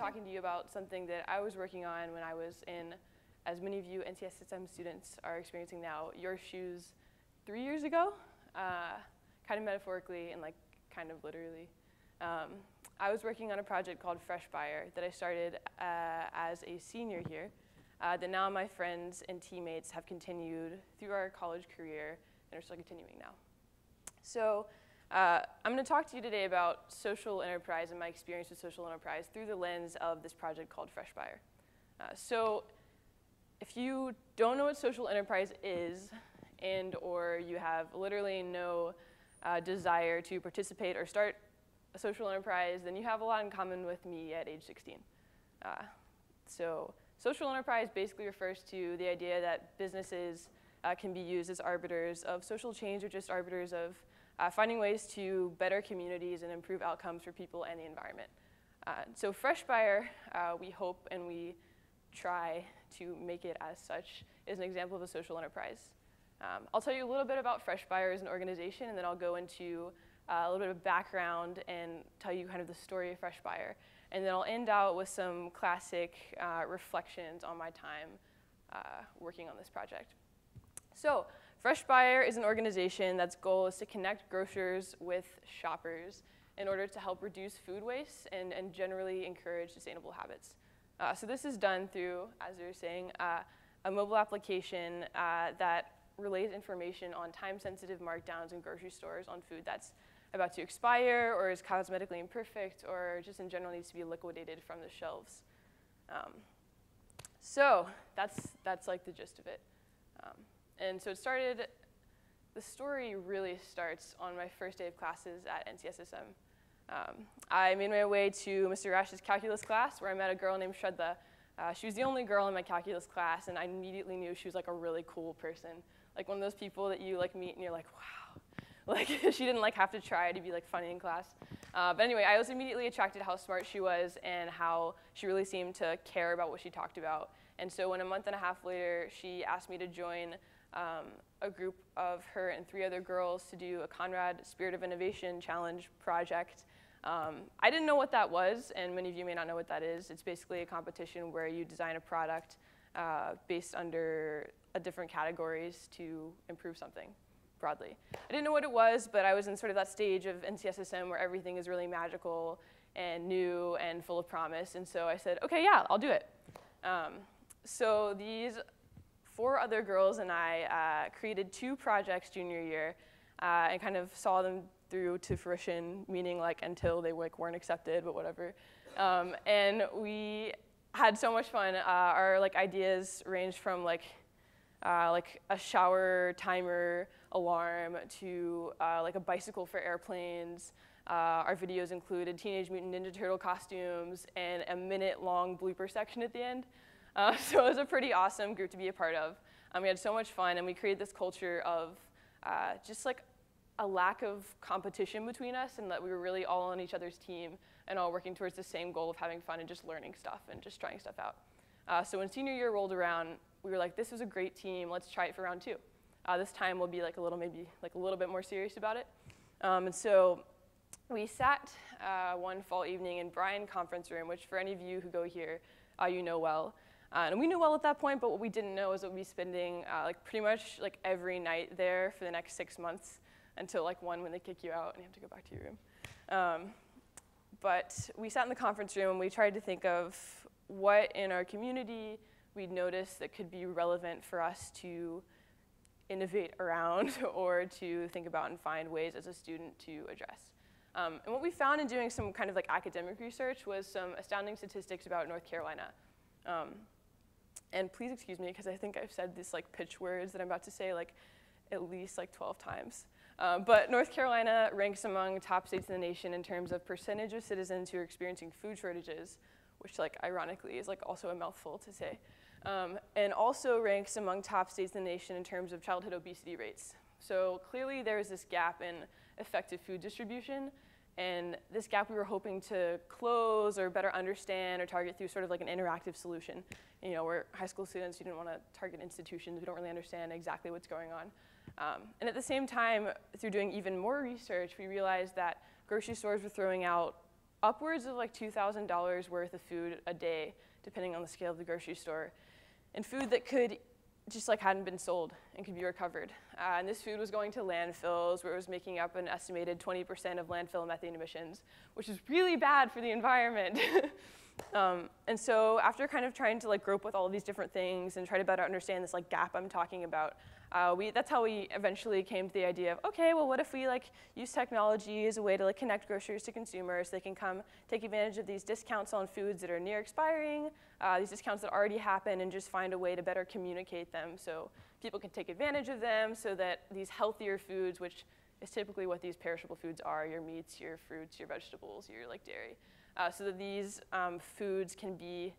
talking to you about something that I was working on when I was in, as many of you NCSSM students are experiencing now, your shoes 3 years ago, kind of metaphorically and like kind of literally. I was working on a project called Fresh Buyer that I started as a senior here, that now my friends and teammates have continued through our college career and are still continuing now. So I'm going to talk to you today about social enterprise and my experience with social enterprise through the lens of this project called Fresh Buyer. So if you don't know what social enterprise is, and or you have literally no desire to participate or start a social enterprise, then you have a lot in common with me at age 16. So social enterprise basically refers to the idea that businesses can be used as arbiters of social change or just arbiters of finding ways to better communities and improve outcomes for people and the environment. So Fresh Buyer, we hope and we try to make it as such, is an example of a social enterprise. I'll tell you a little bit about Fresh Buyer as an organization, and then I'll go into a little bit of background and tell you kind of the story of Fresh Buyer. And then I'll end out with some classic reflections on my time working on this project. So Fresh Buyer is an organization that's goal is to connect grocers with shoppers in order to help reduce food waste and generally encourage sustainable habits. So this is done through, as you were saying, a mobile application that relays information on time-sensitive markdowns in grocery stores on food that's about to expire or is cosmetically imperfect or just in general needs to be liquidated from the shelves. So that's like the gist of it. And so the story really starts on my first day of classes at NCSSM. I made my way to Mr. Rash's calculus class where I met a girl named Shraddha. She was the only girl in my calculus class, and I immediately knew she was like a really cool person. Like one of those people that you like meet and you're like, wow. Like she didn't like have to try to be like funny in class. But anyway, I was immediately attracted to how smart she was and how she really seemed to care about what she talked about. And so when a month and a half later, she asked me to join a group of her and 3 other girls to do a Conrad Spirit of Innovation Challenge project. I didn't know what that was, and many of you may not know what that is. It's basically a competition where you design a product based under different categories to improve something broadly. I didn't know what it was, but I was in sort of that stage of NCSSM where everything is really magical and new and full of promise, and so I said, okay, yeah, I'll do it. So these 4 other girls and I created 2 projects junior year and kind of saw them through to fruition, meaning like until they like weren't accepted, but whatever. And we had so much fun. Our like ideas ranged from like a shower timer alarm to like a bicycle for airplanes. Our videos included Teenage Mutant Ninja Turtle costumes and a minute-long blooper section at the end. So it was a pretty awesome group to be a part of. We had so much fun, and we created this culture of just like a lack of competition between us, and that we were really all on each other's team and all working towards the same goal of having fun and just learning stuff and just trying stuff out. So when senior year rolled around, we were like, this was a great team, let's try it for round 2. This time we'll be like maybe a little bit more serious about it. And so we sat one fall evening in Bryan conference room, which for any of you who go here, you know well. And we knew well at that point, but what we didn't know is that we'd be spending like pretty much like every night there for the next 6 months until like 1 when they kick you out and you have to go back to your room. But we sat in the conference room and we tried to think of what in our community we'd noticed that could be relevant for us to innovate around or to think about and find ways as a student to address. And what we found in doing some kind of like academic research was some astounding statistics about North Carolina. And please excuse me, because I think I've said these like pitch words that I'm about to say like at least like 12 times. But North Carolina ranks among top states in the nation in terms of percentage of citizens who are experiencing food shortages, which like ironically is like also a mouthful to say. And also ranks among top states in the nation in terms of childhood obesity rates. So clearly there is this gap in effective food distribution, and this gap we were hoping to close or better understand or target through sort of like an interactive solution. You know, we're high school students, you didn't want to target institutions, we don't really understand exactly what's going on. And at the same time, through doing even more research, we realized that grocery stores were throwing out upwards of like $2,000 worth of food a day, depending on the scale of the grocery store, and food that could just like hadn't been sold and could be recovered. And this food was going to landfills where it was making up an estimated 20% of landfill methane emissions, which is really bad for the environment. And so after kind of trying to like grope with all of these different things and try to better understand this like gap I'm talking about, that's how we eventually came to the idea of, okay, well, what if we like use technology as a way to like connect grocers to consumers so they can come take advantage of these discounts on foods that are near expiring, these discounts that already happen, and just find a way to better communicate them so people can take advantage of them, so that these healthier foods, which is typically what these perishable foods are, your meats, your fruits, your vegetables, your like dairy, so that these foods can be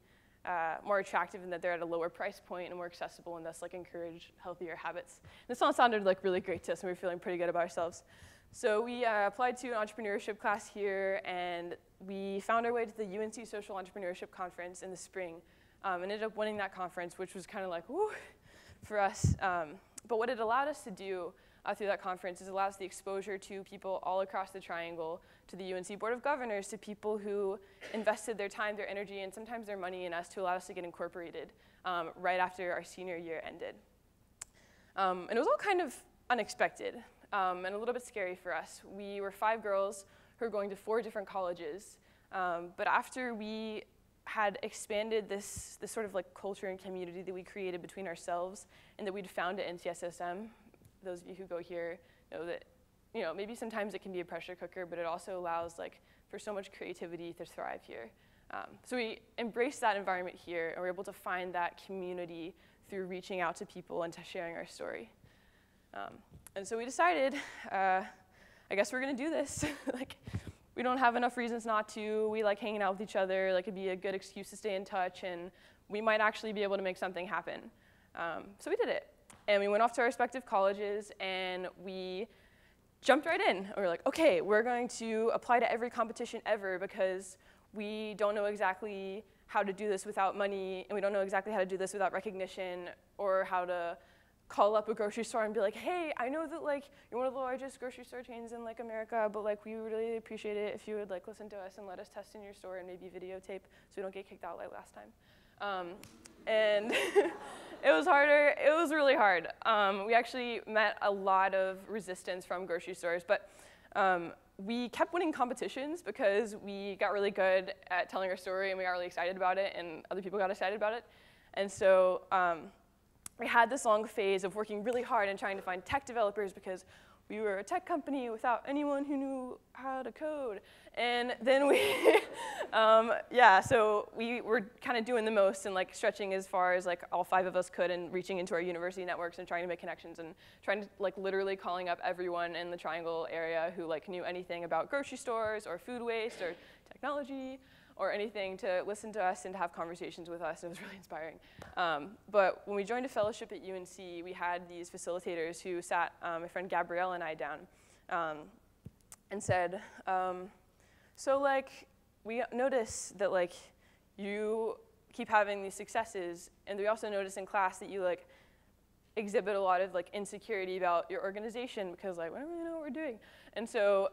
more attractive and that they're at a lower price point and more accessible, and thus like encourage healthier habits. This all sounded like really great to us, and we were feeling pretty good about ourselves. So we applied to an entrepreneurship class here, and we found our way to the UNC Social Entrepreneurship Conference in the spring, and ended up winning that conference, which was kind of like, woo, for us. But what it allowed us to do through that conference is allow us the exposure to people all across the Triangle, to the UNC Board of Governors, to people who invested their time, their energy, and sometimes their money in us to allow us to get incorporated right after our senior year ended. And it was all kind of unexpected and a little bit scary for us. We were 5 girls who were going to 4 different colleges, but after we had expanded this sort of like culture and community that we created between ourselves and that we'd found at NCSSM, those of you who go here know that, you know, maybe sometimes it can be a pressure cooker, but it also allows like for so much creativity to thrive here. So we embraced that environment here, and we're able to find that community through reaching out to people and to sharing our story. And so we decided, I guess we're gonna do this. Like, we don't have enough reasons not to. We like hanging out with each other. Like, it'd be a good excuse to stay in touch, and we might actually be able to make something happen. So we did it. And we went off to our respective colleges, and we jumped right in. And we were like, okay, we're going to apply to every competition ever because we don't know exactly how to do this without money, and we don't know exactly how to do this without recognition, or how to call up a grocery store and be like, hey, I know that like you're one of the largest grocery store chains in like America, but like we would really appreciate it if you would like listen to us and let us test in your store and maybe videotape so we don't get kicked out like last time. And it was harder. It was really hard. We actually met a lot of resistance from grocery stores, but we kept winning competitions because we got really good at telling our story, and we got really excited about it, and other people got excited about it. And so we had this long phase of working really hard and trying to find tech developers because we were a tech company without anyone who knew how to code. And then we, so we were kind of doing the most and like stretching as far as like all 5 of us could, and reaching into our university networks and trying to make connections and trying to like literally calling up everyone in the Triangle area who like knew anything about grocery stores or food waste or technology or anything to listen to us and to have conversations with us. It was really inspiring. But when we joined a fellowship at UNC, we had these facilitators who sat my friend Gabrielle and I down and said, so like we notice that like you keep having these successes, and we also notice in class that you like exhibit a lot of like insecurity about your organization because like we don't really know what we're doing. And so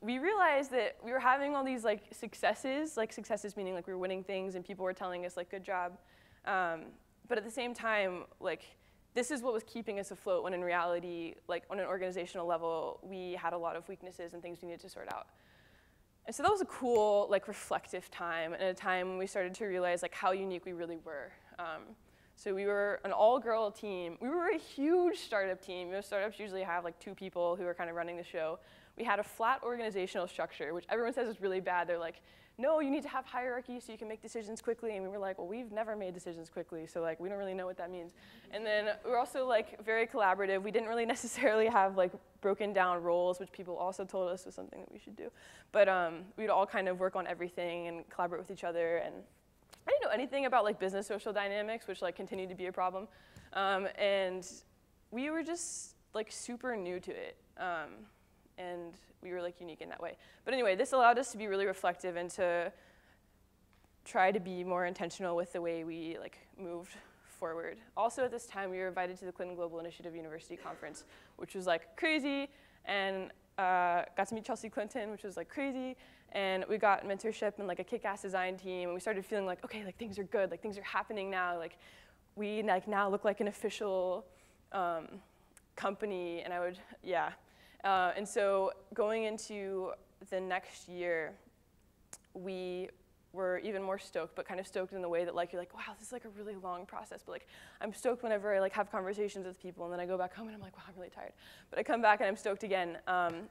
we realized that we were having all these like successes meaning like we were winning things and people were telling us like good job, but at the same time like this is what was keeping us afloat, when in reality like on an organizational level we had a lot of weaknesses and things we needed to sort out. And so that was a cool like reflective time, and a time when we started to realize like how unique we really were. So we were an all-girl team. We were a huge startup team. You know, startups usually have like 2 people who are kind of running the show. We had a flat organizational structure, which everyone says is really bad. They're like, no, you need to have hierarchy so you can make decisions quickly. And we were like, well, we've never made decisions quickly, so like we don't really know what that means. And then we were also like very collaborative. We didn't really necessarily have like broken down roles, which people also told us was something that we should do. But we'd all kind of work on everything and collaborate with each other. And I didn't know anything about like business social dynamics, which like continued to be a problem. And we were just like super new to it. And we were like unique in that way. But anyway, this allowed us to be really reflective and to try to be more intentional with the way we like moved forward. Also at this time, we were invited to the Clinton Global Initiative University Conference, which was like crazy, and got to meet Chelsea Clinton, which was like crazy. and we got mentorship and like a kick-ass design team, and we started feeling like, okay, like things are good, like things are happening now, like we like now look like an official company, and and so going into the next year, we were even more stoked, but kind of stoked in the way that like you're like, wow, this is like a really long process, but like I'm stoked whenever I like have conversations with people, and then I go back home and I'm like, wow, I'm really tired, but I come back and I'm stoked again.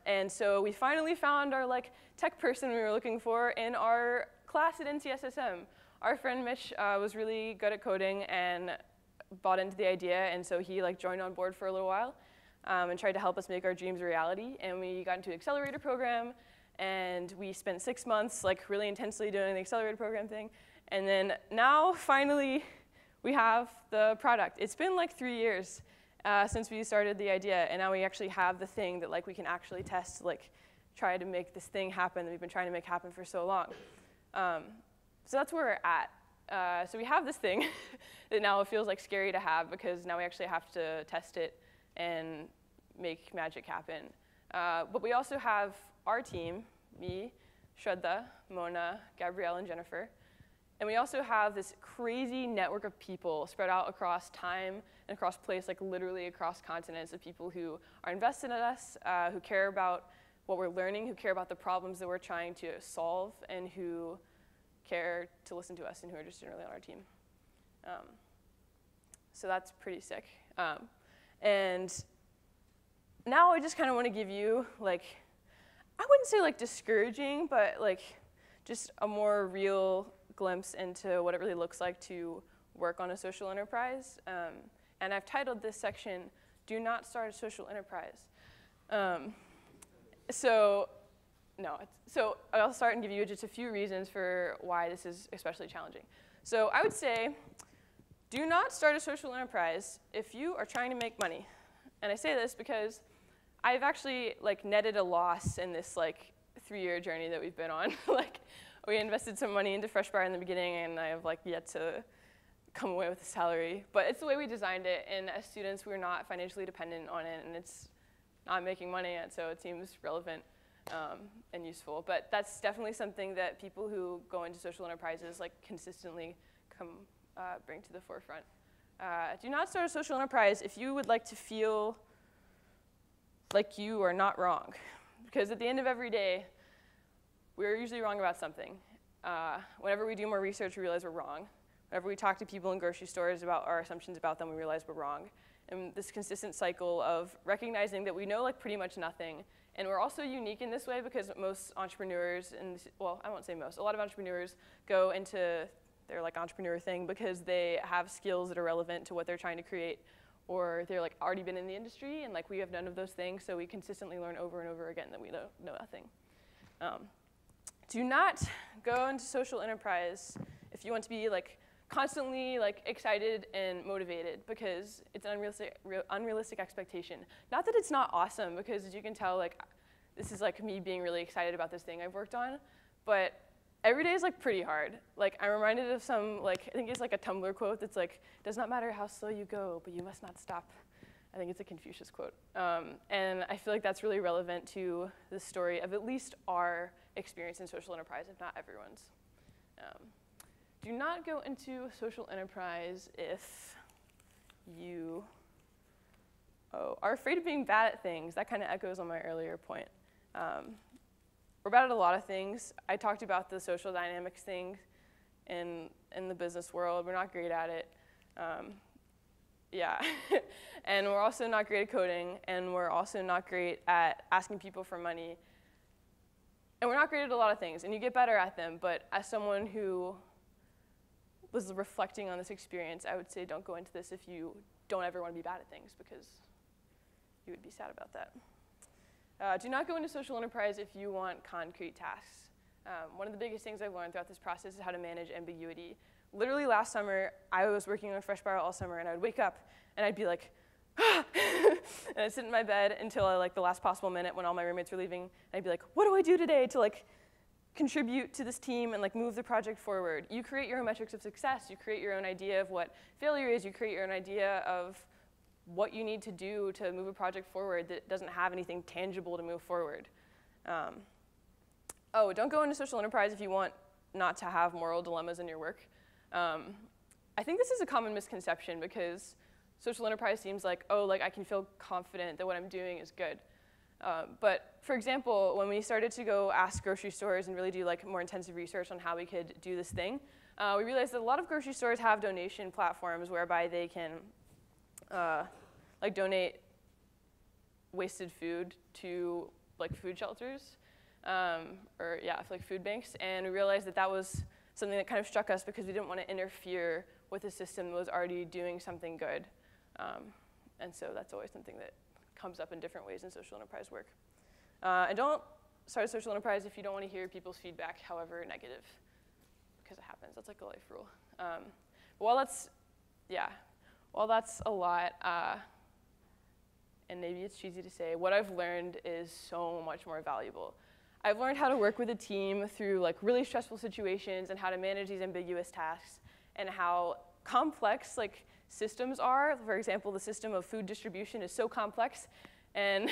And so we finally found our like tech person we were looking for in our class at NCSSM. Our friend Mitch was really good at coding and bought into the idea, and so he like joined on board for a little while and tried to help us make our dreams a reality. And we got into the Accelerator Program, and we spent 6 months like really intensely doing the Accelerator Program thing. And then now finally we have the product. It's been like 3 years since we started the idea, and now we actually have the thing that like we can actually test, like try to make this thing happen that we've been trying to make happen for so long. So that's where we're at. So we have this thing that now it feels like scary to have, because now we actually have to test it and make magic happen. But we also have our team, me, Shraddha, Mona, Gabrielle, and Jennifer. And we also have this crazy network of people spread out across time and across place, like literally across continents, of people who are invested in us, who care about what we're learning, who care about the problems that we're trying to solve, and who care to listen to us, and who are just generally on our team. So that's pretty sick. And now I just kind of want to give you like, I wouldn't say like discouraging, but like just a more real glimpse into what it really looks like to work on a social enterprise. And I've titled this section, "Do Not Start a Social Enterprise." So I'll start and give you just a few reasons for why this is especially challenging. So I would say, do not start a social enterprise if you are trying to make money. And I say this because I've actually like netted a loss in this like 3-year journey that we've been on. Like we invested some money into Fresh Bar in the beginning, and I have like yet to come away with a salary. But it's the way we designed it, and as students we're not financially dependent on it, and it's not making money yet, so it seems relevant and useful. But that's definitely something that people who go into social enterprises like consistently bring to the forefront. Do not start a social enterprise if you would like to feel like you are not wrong. Because at the end of every day, we're usually wrong about something. Whenever we do more research, we realize we're wrong. Whenever we talk to people in grocery stores about our assumptions about them, we realize we're wrong. And this consistent cycle of recognizing that we know like pretty much nothing. And we're also unique in this way because most entrepreneurs, well, I won't say most, a lot of entrepreneurs go into their like entrepreneur thing because they have skills that are relevant to what they're trying to create, or they're like already been in the industry, and like we have none of those things, so we consistently learn over and over again that we know nothing. Do not go into social enterprise if you want to be like constantly like excited and motivated, because it's an unrealistic expectation. Not that it's not awesome, because as you can tell, like this is like me being really excited about this thing I've worked on, but every day is like pretty hard. Like I'm reminded of some like, I think it's like a Tumblr quote that's like, does not matter how slow you go, but you must not stop. I think it's a Confucius quote. And I feel like that's really relevant to the story of at least our experience in social enterprise, if not everyone's. Do not go into a social enterprise if you are afraid of being bad at things. That kind of echoes on my earlier point. We're bad at a lot of things. I talked about the social dynamics thing in the business world. We're not great at it. And we're also not great at coding, and we're also not great at asking people for money. And we're not great at a lot of things, and you get better at them, but as someone who was reflecting on this experience, I would say don't go into this if you don't ever want to be bad at things, because you would be sad about that. Do not go into social enterprise if you want concrete tasks. One of the biggest things I've learned throughout this process is how to manage ambiguity. Literally last summer, I was working on Fresh Bar all summer, and I would wake up, and I'd be like, ah! And I'd sit in my bed until like the last possible minute when all my roommates were leaving, and I'd be like, what do I do today to like contribute to this team and like move the project forward? You create your own metrics of success. You create your own idea of what failure is. You create your own idea of what you need to do to move a project forward that doesn't have anything tangible to move forward. Oh, don't go into social enterprise if you want not to have moral dilemmas in your work. I think this is a common misconception because social enterprise seems like, oh, like I can feel confident that what I'm doing is good. But for example, when we started to go ask grocery stores and really do like more intensive research on how we could do this thing, we realized that a lot of grocery stores have donation platforms whereby they can like donate wasted food to like food shelters, or yeah, like food banks. And we realized that that was something that kind of struck us because we didn't want to interfere with a system that was already doing something good. And so that's always something that comes up in different ways in social enterprise work. And don't start a social enterprise if you don't want to hear people's feedback, however negative, because it happens. That's like a life rule. But while that's a lot, and maybe it's cheesy to say, what I've learned is so much more valuable. I've learned how to work with a team through like really stressful situations and how to manage these ambiguous tasks and how complex like systems are. For example, the system of food distribution is so complex, and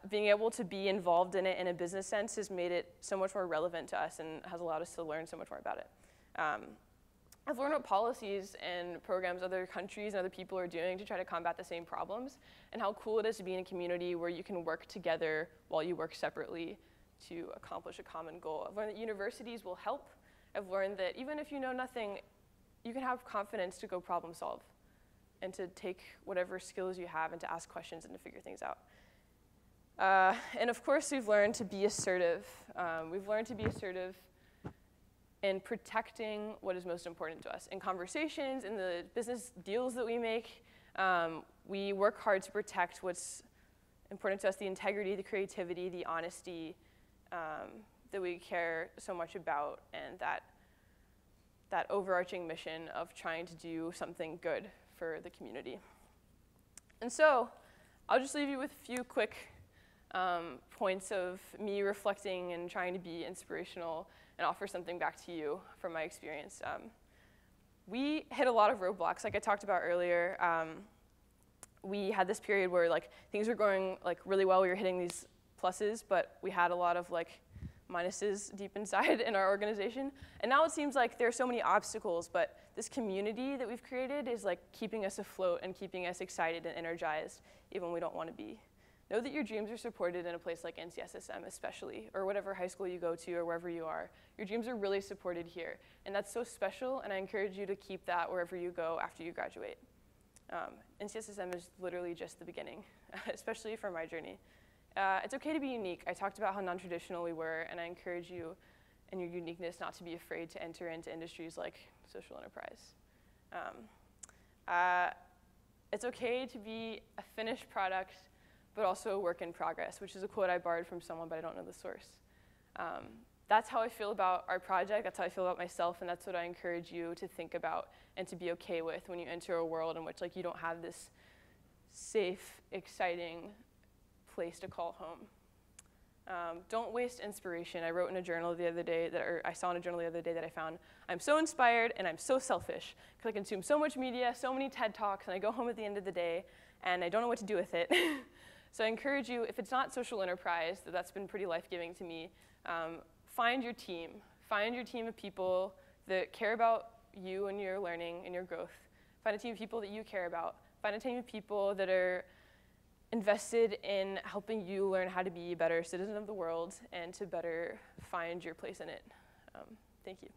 being able to be involved in it in a business sense has made it so much more relevant to us and has allowed us to learn so much more about it. I've learned what policies and programs other countries and other people are doing to try to combat the same problems, and how cool it is to be in a community where you can work together while you work separately to accomplish a common goal. I've learned that universities will help. I've learned that even if you know nothing, you can have confidence to go problem solve and to take whatever skills you have and to ask questions and to figure things out. And of course, we've learned to be assertive. We've learned to be assertive in protecting what is most important to us. In conversations, in the business deals that we make, we work hard to protect what's important to us, the integrity, the creativity, the honesty that we care so much about, and that overarching mission of trying to do something good for the community. And so I'll just leave you with a few quick points of me reflecting and trying to be inspirational and offer something back to you from my experience. We hit a lot of roadblocks, like I talked about earlier. We had this period where like things were going like really well. We were hitting these pluses, but we had a lot of like minuses deep inside in our organization. And now it seems like there are so many obstacles, but this community that we've created is like keeping us afloat and keeping us excited and energized, even when we don't want to be. Know that your dreams are supported in a place like NCSSM especially, or whatever high school you go to or wherever you are. Your dreams are really supported here, and that's so special, and I encourage you to keep that wherever you go after you graduate. NCSSM is literally just the beginning, especially for my journey. It's okay to be unique. I talked about how non-traditional we were, and I encourage you and your uniqueness not to be afraid to enter into industries like social enterprise. It's okay to be a finished product, but also a work in progress, which is a quote I borrowed from someone, but I don't know the source. That's how I feel about our project, that's how I feel about myself, and that's what I encourage you to think about and to be okay with when you enter a world in which like you don't have this safe, exciting place to call home. Don't waste inspiration. I wrote in a journal the other day, I saw in a journal the other day that I found, I'm so inspired and I'm so selfish because I consume so much media, so many TED Talks, and I go home at the end of the day and I don't know what to do with it. So I encourage you, if it's not social enterprise, that's been pretty life-giving to me, find your team. Find your team of people that care about you and your learning and your growth. Find a team of people that you care about. Find a team of people that are invested in helping you learn how to be a better citizen of the world and to better find your place in it. Thank you.